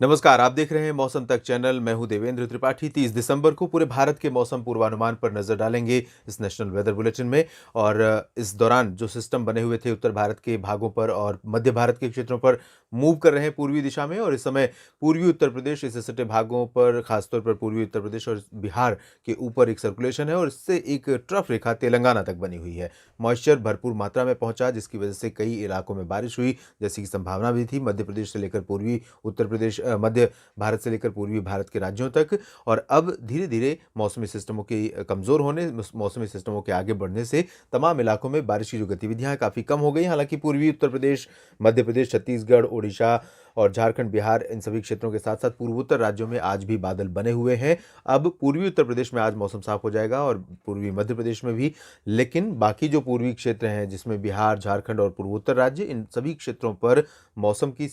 नमस्कार, आप देख रहे हैं मौसम तक चैनल। मैं हूं देवेंद्र त्रिपाठी। 30 दिसंबर को पूरे भारत के मौसम पूर्वानुमान पर नजर डालेंगे इस नेशनल वेदर बुलेटिन में। और इस दौरान जो सिस्टम बने हुए थे उत्तर भारत के भागों पर और मध्य भारत के क्षेत्रों पर मूव कर रहे हैं पूर्वी दिशा में, और इस समय पूर्वी उत्तर प्रदेश, इससे सटे भागों पर, खासतौर पर पूर्वी उत्तर प्रदेश और बिहार के ऊपर एक सर्कुलेशन है और इससे एक ट्रफ रेखा तेलंगाना तक बनी हुई है। मॉइस्चर भरपूर मात्रा में पहुंचा, जिसकी वजह से कई इलाकों में बारिश हुई, जैसी की संभावना भी थी मध्य प्रदेश से लेकर पूर्वी उत्तर प्रदेश, मध्य भारत से लेकर पूर्वी भारत के राज्यों तक। और अब धीरे धीरे मौसमी सिस्टमों के कमजोर होने, मौसमी सिस्टमों के आगे बढ़ने से तमाम इलाकों में बारिश की जो गतिविधियां हैं काफी कम हो गई। हालांकि पूर्वी उत्तर प्रदेश, मध्य प्रदेश, छत्तीसगढ़, ओडिशा और झारखंड, बिहार, इन सभी क्षेत्रों के साथ साथ पूर्वोत्तर राज्यों में आज भी बादल बने हुए हैं। अब पूर्वी उत्तर प्रदेश में आज मौसम साफ हो जाएगा और पूर्वी मध्य प्रदेश में भी, लेकिन बाकी जो पूर्वी क्षेत्र हैं जिसमें बिहार, झारखंड और पूर्वोत्तर राज्य, इन सभी क्षेत्रों पर मौसम की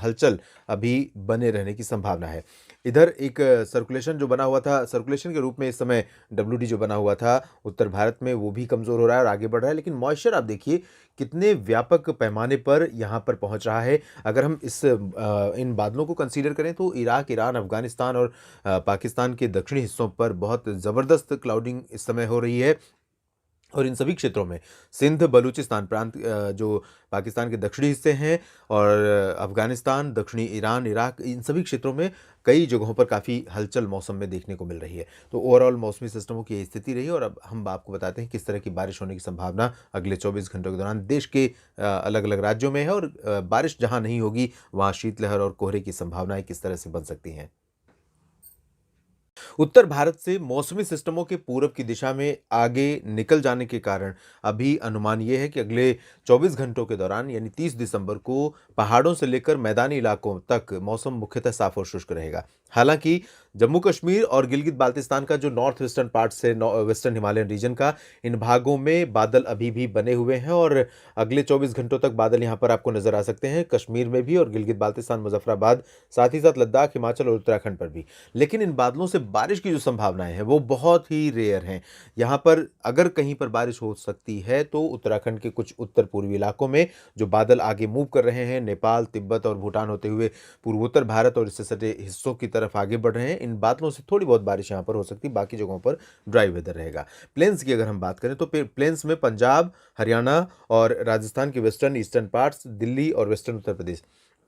हलचल अभी बने रहने की संभावना है। इधर एक सर्कुलेशन जो बना हुआ था, सर्कुलेशन के रूप में इस समय डब्ल्यूडी जो बना हुआ था उत्तर भारत में, वो भी कमजोर हो रहा है और आगे बढ़ रहा है। लेकिन मॉइस्चर आप देखिए कितने व्यापक पैमाने पर यहाँ पर पहुंच रहा है। अगर हम इन बादलों को कंसीडर करें तो इराक, ईरान, अफगानिस्तान और पाकिस्तान के दक्षिणी हिस्सों पर बहुत ज़बरदस्त क्लाउडिंग इस समय हो रही है। और इन सभी क्षेत्रों में सिंध, बलूचिस्तान प्रांत, जो पाकिस्तान के दक्षिणी हिस्से हैं, और अफगानिस्तान, दक्षिणी ईरान, इराक, इन सभी क्षेत्रों में कई जगहों पर काफ़ी हलचल मौसम में देखने को मिल रही है। तो ओवरऑल मौसमी सिस्टमों की ये स्थिति रही। और अब हम आपको बताते हैं किस तरह की बारिश होने की संभावना अगले 24 घंटों के दौरान देश के अलग अलग राज्यों में है। और बारिश जहाँ नहीं होगी वहाँ शीतलहर और कोहरे की संभावनाएं किस तरह से बन सकती हैं। उत्तर भारत से मौसमी सिस्टमों के पूरब की दिशा में आगे निकल जाने के कारण अभी अनुमान ये है कि अगले 24 घंटों के दौरान, यानी 30 दिसंबर को, पहाड़ों से लेकर मैदानी इलाकों तक मौसम मुख्यतः साफ और शुष्क रहेगा। हालांकि जम्मू कश्मीर और गिलगित बाल्टिस्तान का जो नॉर्थ वेस्टर्न पार्ट से वेस्टर्न हिमालयन रीजन का, इन भागों में बादल अभी भी बने हुए हैं और अगले 24 घंटों तक बादल यहां पर आपको नजर आ सकते हैं, कश्मीर में भी और गिलगित बाल्टिस्तान, मुजफ्फराबाद, साथ ही साथ लद्दाख, हिमाचल और उत्तराखंड पर भी। लेकिन इन बादलों से बारिश की जो संभावनाएं हैं वो बहुत ही रेयर हैं। यहाँ पर अगर कहीं पर बारिश हो सकती है तो उत्तराखंड के कुछ उत्तर पूर्वी इलाकों में, जो बादल आगे मूव कर रहे हैं, नेपाल, तिब्बत और भूटान होते हुए पूर्वोत्तर भारत और इससे सटे हिस्सों की तरफ आगे बढ़ रहे हैं, इन बादलों से थोड़ी बहुत बारिश यहाँ पर हो सकती है। बाकी जगहों पर ड्राई वेदर रहेगा। प्लेन्स की अगर हम बात करें तो प्लेन्स में पंजाब, हरियाणा और राजस्थान के वेस्टर्न ईस्टर्न पार्ट्स, दिल्ली और वेस्टर्न उत्तर प्रदेश,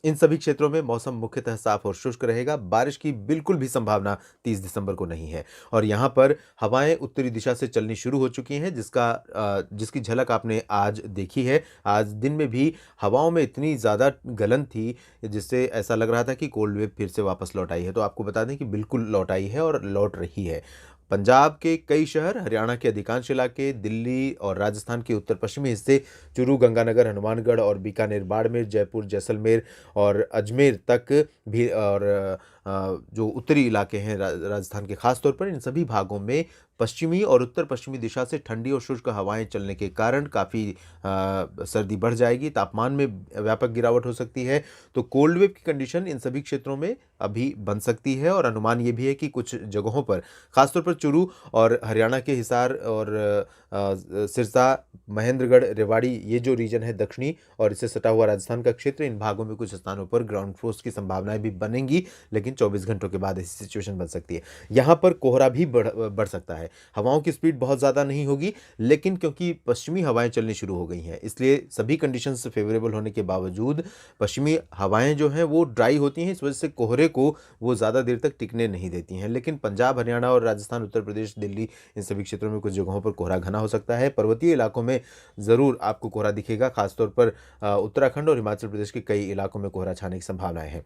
इन सभी क्षेत्रों में मौसम मुख्यतः साफ और शुष्क रहेगा। बारिश की बिल्कुल भी संभावना 30 दिसंबर को नहीं है। और यहाँ पर हवाएं उत्तरी दिशा से चलनी शुरू हो चुकी हैं, जिसकी झलक आपने आज देखी है। आज दिन में भी हवाओं में इतनी ज़्यादा गलन थी जिससे ऐसा लग रहा था कि कोल्ड वेव फिर से वापस लौट आई है। तो आपको बता दें कि बिल्कुल लौट आई है और लौट रही है। पंजाब के कई शहर, हरियाणा के अधिकांश इलाके, दिल्ली और राजस्थान के उत्तर पश्चिमी हिस्से, चूरू, गंगानगर, हनुमानगढ़ और बीकानेर, बाड़मेर, जयपुर, जैसलमेर और अजमेर तक भी, और जो उत्तरी इलाके हैं राजस्थान के, खास तौर पर इन सभी भागों में पश्चिमी और उत्तर पश्चिमी दिशा से ठंडी और शुष्क हवाएं चलने के कारण काफ़ी सर्दी बढ़ जाएगी, तापमान में व्यापक गिरावट हो सकती है। तो कोल्ड वेव की कंडीशन इन सभी क्षेत्रों में अभी बन सकती है। और अनुमान ये भी है कि कुछ जगहों पर, खासतौर पर चूरू और हरियाणा के हिसार और सिरसा, महेंद्रगढ़, रेवाड़ी, ये जो रीजन है दक्षिणी और इससे सटा हुआ राजस्थान का क्षेत्र, इन भागों में कुछ स्थानों पर ग्राउंड फ्रोस्ट की संभावनाएं भी बनेंगी। लेकिन 24 घंटों के बाद ऐसी सिचुएशन बन सकती है। यहाँ पर कोहरा भी बढ़ सकता है। हवाओं की स्पीड बहुत ज़्यादा नहीं होगी, लेकिन क्योंकि पश्चिमी हवाएं चलनी शुरू हो गई हैं, इसलिए सभी कंडीशंस फेवरेबल होने के बावजूद पश्चिमी हवाएं जो हैं वो ड्राई होती हैं। इस वजह से कोहरे को वो ज़्यादा देर तक टिकने नहीं देती हैं। लेकिन पंजाब, हरियाणा और राजस्थान, उत्तर प्रदेश, दिल्ली, इन सभी क्षेत्रों में कुछ जगहों पर कोहरा घना हो सकता है। पर्वतीय इलाकों में ज़रूर आपको कोहरा दिखेगा, खासतौर पर उत्तराखंड और हिमाचल प्रदेश के कई इलाकों में कोहरा छाने की संभावनाएं हैं।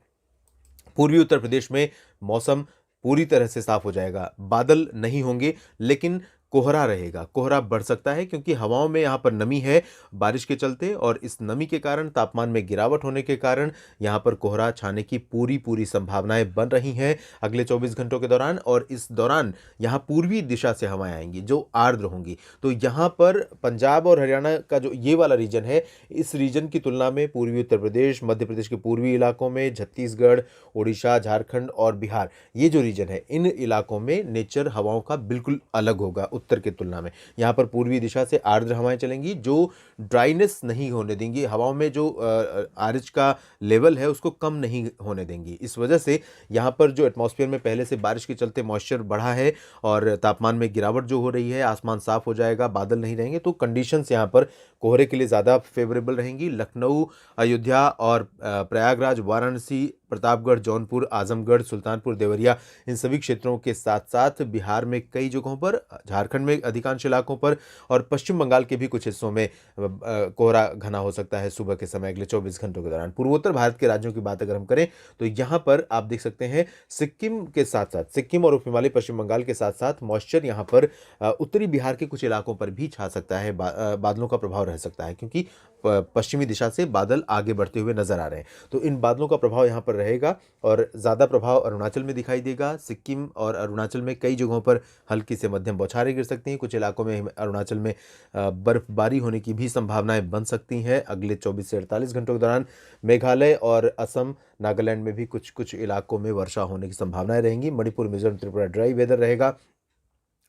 पूर्वी उत्तर प्रदेश में मौसम पूरी तरह से साफ हो जाएगा, बादल नहीं होंगे, लेकिन कोहरा रहेगा। कोहरा बढ़ सकता है क्योंकि हवाओं में यहाँ पर नमी है बारिश के चलते, और इस नमी के कारण, तापमान में गिरावट होने के कारण यहाँ पर कोहरा छाने की पूरी संभावनाएं बन रही हैं अगले 24 घंटों के दौरान। और इस दौरान यहाँ पूर्वी दिशा से हवाएं आएंगी जो आर्द्र होंगी। तो यहाँ पर पंजाब और हरियाणा का जो ये वाला रीजन है, इस रीजन की तुलना में पूर्वी उत्तर प्रदेश, मध्य प्रदेश के पूर्वी इलाकों में, छत्तीसगढ़, उड़ीसा, झारखंड और बिहार, ये जो रीजन है, इन इलाकों में नेचर हवाओं का बिल्कुल अलग होगा उत्तर की तुलना में। यहाँ पर पूर्वी दिशा से आर्द्र हवाएं चलेंगी जो ड्राइनेस नहीं होने देंगी, हवाओं में जो आर्द्रता का लेवल है उसको कम नहीं होने देंगी। इस वजह से यहाँ पर जो एटमॉस्फेयर में पहले से बारिश के चलते मॉइस्चर बढ़ा है और तापमान में गिरावट जो हो रही है, आसमान साफ हो जाएगा, बादल नहीं रहेंगे, तो कंडीशंस यहाँ पर कोहरे के लिए ज़्यादा फेवरेबल रहेंगी। लखनऊ, अयोध्या और प्रयागराज, वाराणसी, प्रतापगढ़, जौनपुर, आजमगढ़, सुल्तानपुर, देवरिया, इन सभी क्षेत्रों के साथ साथ बिहार में कई जगहों पर, झारखंड में अधिकांश इलाकों पर और पश्चिम बंगाल के भी कुछ हिस्सों में कोहरा घना हो सकता है सुबह के समय अगले 24 घंटों के दौरान। पूर्वोत्तर भारत के राज्यों की बात अगर हम करें तो यहाँ पर आप देख सकते हैं सिक्किम के साथ साथ, सिक्किम और उप हिमालय पश्चिम बंगाल के साथ साथ मॉइस्चर यहाँ पर उत्तरी बिहार के कुछ इलाकों पर भी छा सकता है, बादलों का प्रभाव रह सकता है, क्योंकि पश्चिमी दिशा से बादल आगे बढ़ते हुए नजर आ रहे हैं। तो इन बादलों का प्रभाव यहाँ पर रहेगा और ज़्यादा प्रभाव अरुणाचल में दिखाई देगा। सिक्किम और अरुणाचल में कई जगहों पर हल्की से मध्यम बौछारें गिर सकती हैं। कुछ इलाकों में अरुणाचल में बर्फबारी होने की भी संभावनाएं बन सकती हैं अगले 24 से 48 घंटों के दौरान। मेघालय और असम, नागालैंड में भी कुछ कुछ इलाकों में वर्षा होने की संभावनाएं रहेंगी। मणिपुर, मिजोरम, त्रिपुरा ड्राई वेदर रहेगा।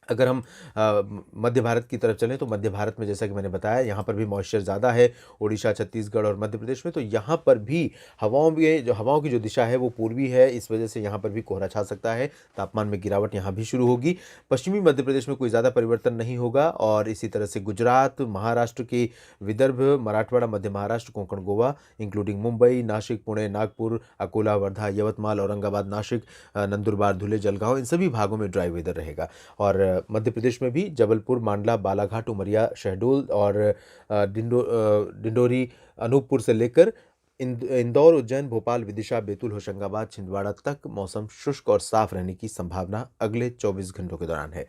अगर हम मध्य भारत की तरफ चलें तो मध्य भारत में जैसा कि मैंने बताया यहाँ पर भी मॉइस्चर ज़्यादा है, उड़ीसा, छत्तीसगढ़ और मध्य प्रदेश में। तो यहाँ पर भी हवाओं की जो दिशा है वो पूर्वी है, इस वजह से यहाँ पर भी कोहरा छा सकता है, तापमान में गिरावट यहाँ भी शुरू होगी। पश्चिमी मध्य प्रदेश में कोई ज़्यादा परिवर्तन नहीं होगा और इसी तरह से गुजरात, महाराष्ट्र के विदर्भ, मराठवाड़ा, मध्य महाराष्ट्र, कोंकण, गोवा इंक्लूडिंग मुंबई, नासिक, पुणे, नागपुर, अकोला, वर्धा, यवतमाल, औरंगाबाद, नासिक, नंदुरबार, धुले, जलगांव, इन सभी भागों में ड्राई वेदर रहेगा। और मध्य प्रदेश में भी जबलपुर, मांडला, बालाघाट, उमरिया, शहडोल और डिंडोरी, अनूपपुर से लेकर इंदौर, उज्जैन, भोपाल, विदिशा, बैतूल, होशंगाबाद, छिंदवाड़ा तक मौसम शुष्क और साफ रहने की संभावना अगले 24 घंटों के दौरान है।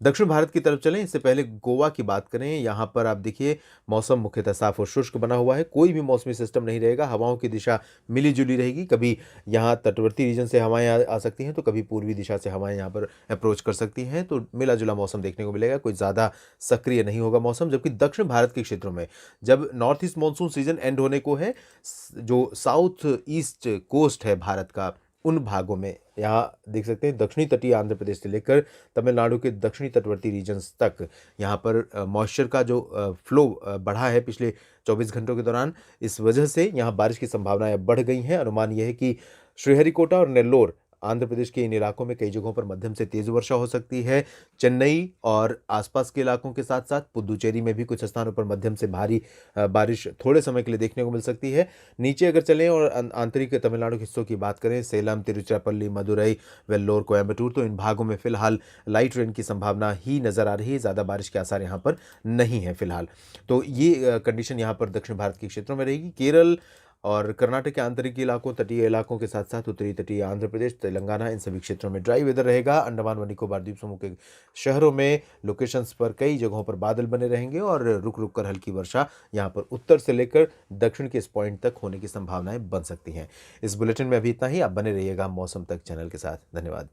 दक्षिण भारत की तरफ चलें, इससे पहले गोवा की बात करें। यहाँ पर आप देखिए मौसम मुख्यतः साफ और शुष्क बना हुआ है, कोई भी मौसमी सिस्टम नहीं रहेगा, हवाओं की दिशा मिली जुली रहेगी। कभी यहाँ तटवर्ती रीजन से हवाएं आ सकती हैं तो कभी पूर्वी दिशा से हवाएं यहाँ पर अप्रोच कर सकती हैं, तो मिला जुला मौसम देखने को मिलेगा, कोई ज़्यादा सक्रिय नहीं होगा मौसम। जबकि दक्षिण भारत के क्षेत्रों में जब north east monsoon season and होने को है, जो साउथ ईस्ट कोस्ट है भारत का, उन भागों में यहाँ देख सकते हैं दक्षिणी तटीय आंध्र प्रदेश से लेकर तमिलनाडु के दक्षिणी तटवर्ती रीजन्स तक यहाँ पर मॉइस्चर का जो फ्लो बढ़ा है पिछले 24 घंटों के दौरान, इस वजह से यहाँ बारिश की संभावनाएं बढ़ गई हैं। अनुमान यह है कि श्रीहरिकोटा और नेल्लोर, आंध्र प्रदेश के इन इलाकों में कई जगहों पर मध्यम से तेज वर्षा हो सकती है। चेन्नई और आसपास के इलाकों के साथ साथ पुदुचेरी में भी कुछ स्थानों पर मध्यम से भारी बारिश थोड़े समय के लिए देखने को मिल सकती है। नीचे अगर चलें और आंतरिक तमिलनाडु के हिस्सों की बात करें, सेलम, तिरुचिरापल्ली, मदुरई, वेल्लोर, कोयम्बटूर, तो इन भागों में फिलहाल लाइट रेन की संभावना ही नजर आ रही है, ज़्यादा बारिश के आसार यहाँ पर नहीं है फिलहाल। तो ये कंडीशन यहाँ पर दक्षिण भारत के क्षेत्रों में रहेगी। केरल और कर्नाटक के आंतरिक इलाकों, तटीय इलाकों के साथ साथ उत्तरी तटीय आंध्र प्रदेश, तेलंगाना, इन सभी क्षेत्रों में ड्राई वेदर रहेगा। अंडमान व निकोबार द्वीप समूह के शहरों में लोकेशंस पर कई जगहों पर बादल बने रहेंगे और रुक रुक कर हल्की वर्षा यहाँ पर उत्तर से लेकर दक्षिण के इस पॉइंट तक होने की संभावनाएं बन सकती हैं। इस बुलेटिन में अभी इतना ही। आप बने रहिएगा मौसम तक चैनल के साथ। धन्यवाद।